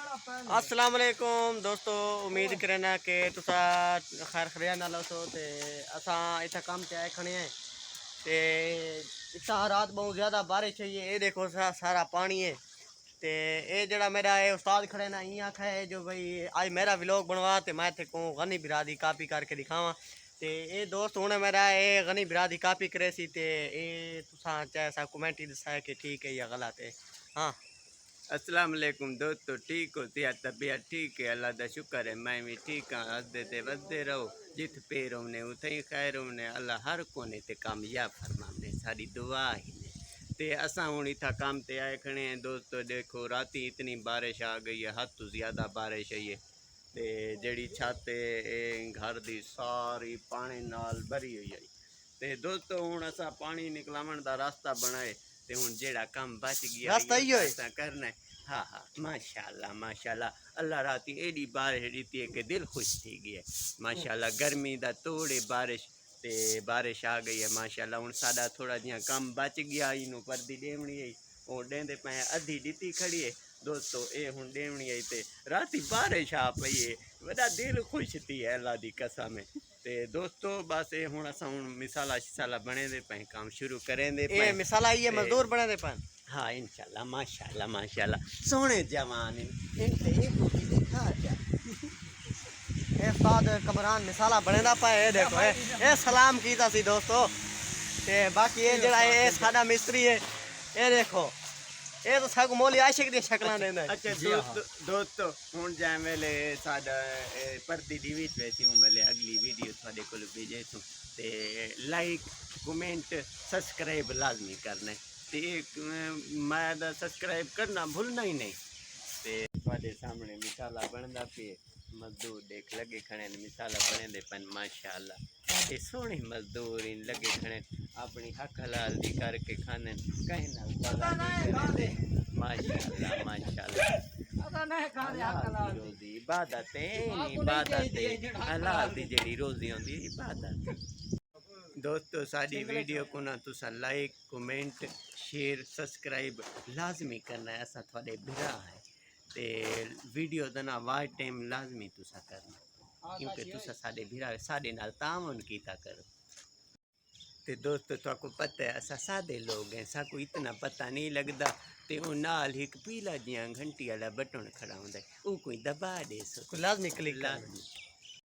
अस्सलाम वालेकुम दोस्तों, उम्मीद करना कि तुसा खैर खरिया नाल हो ते असा इतना काम ते आए खड़े हैं ते इतना रात बहुत ज़्यादा बारिश है। ये देखो सारा पानी है ते ये जड़ा मेरा ये उस्ताद खड़े ना ये आखा है जो भाई आज मेरा व्लॉग बनवा ते मैं थे को गनी बिरा दी कापी करके दिखावा ते ये दोस्त हुणे मेरा ये गनी बिरा दी कापी करे सी ते ये तुसा चाहे सा कमेंट ही दसा कि ठीक है या गलत है। हाँ, अस्सलाम वालेकुम दोस्तों, ठीक हो तिया तबीयत ठीक है, अल्लाह का शुक्र है। मैं भी ठीक हाँ, हसदे ते वसदे रहो, जित पैर होने उथे ही खैर होने, अल्लाह हर कोने ते कामयाब फरमावे, साड़ी दुआ ही ने। ते असा हूँ इतना काम ते आए खड़े हैं दोस्तों। देखो राती इतनी बारिश आ गई है, हद तो ज़्यादा बारिश है ये ते जड़ी छत है घर दी सारी पानी नाल भरी हुई है। ते दोस्तों हूँ असा पानी निकलावन का रास्ता बनाए ते हुण जेड़ा काम बच गया रास्ता ही है असा करना है। हाँ हाँ, माशाल्लाह माशाल्लाह, अल्लाह राती एडी बारिश दी है कि दिल खुश थी गया। माशाल्लाह गर्मी दा तोड़े बारिश ते बारिश आ गई है माशाल्लाह। हुण साडा थोड़ा जिहा काम बच गया, इनू परदी देवनी है वो डेंदे पे अद्धी दिती खड़ी है दोस्तों। ये हुण देवनी है ते राती बारिश आ पई है, बड़ा दिल खुश थी है अल्लाह दी कसम है। ते दोस्तों बस ये हुण असां हुण मिसाला शिसाला बने दे पे काम शुरू करें दे पे। ये मिसाला ये मजदूर बने दे पन। हाँ इंशाल्लाह माशाल्लाह माशाल्लाह, सोने जवान ये उस्ताद कमरान मिसाला बने दा पा। ये देखो ये सलाम कीता सी दोस्तों ते बाकी ये जड़ा ये साडा मिस्त्री है ये देखो ये तो सब मोली आशिक दी शक्लां देंदा है। अच्छा दोस्तों हुण जाए वेले साडा परदी दी विच वैसी हूँ वेले अगली वीडियो थोड़े को भेजे तू ते लाइक कमेंट सब्सक्राइब लाजमी करना है ते मैं सब्सक्राइब करना भूलना ही नहीं। ते थोड़े सामने मिसाला बनदा पे मजदूर देख लगे खड़े मिसाला बने दे पन माशाल्लाह। ये सोहने मजदूर इन लगे खड़े अपनी हक हलाल दी करके खाने कहीं ना माशाल्लाह माशाल्लाह। रोजी इबादत है, इबादत है हलाल दी जेड़ी रोजी होंदी इबादत। दोस्तों साडी वीडियो को ना तुसा लाइक कमेंट शेयर सब्सक्राइब लाजमी करना है, असा थोड़े बिरा है ते वीडियो दा ना वाच टाइम लाजमी तुसा करना क्योंकि तुसा साडे बिरा साडे नाल तामन कीता करो। ते दोस्तों तुमको पता है असा सादे लोग हैं, साको इतना पता नहीं लगता ते वो नाल एक पीला जिहा घंटी वाला बटन खड़ा होंदा है वो कोई दबा दे सो लाजमी क्लिक लाजमी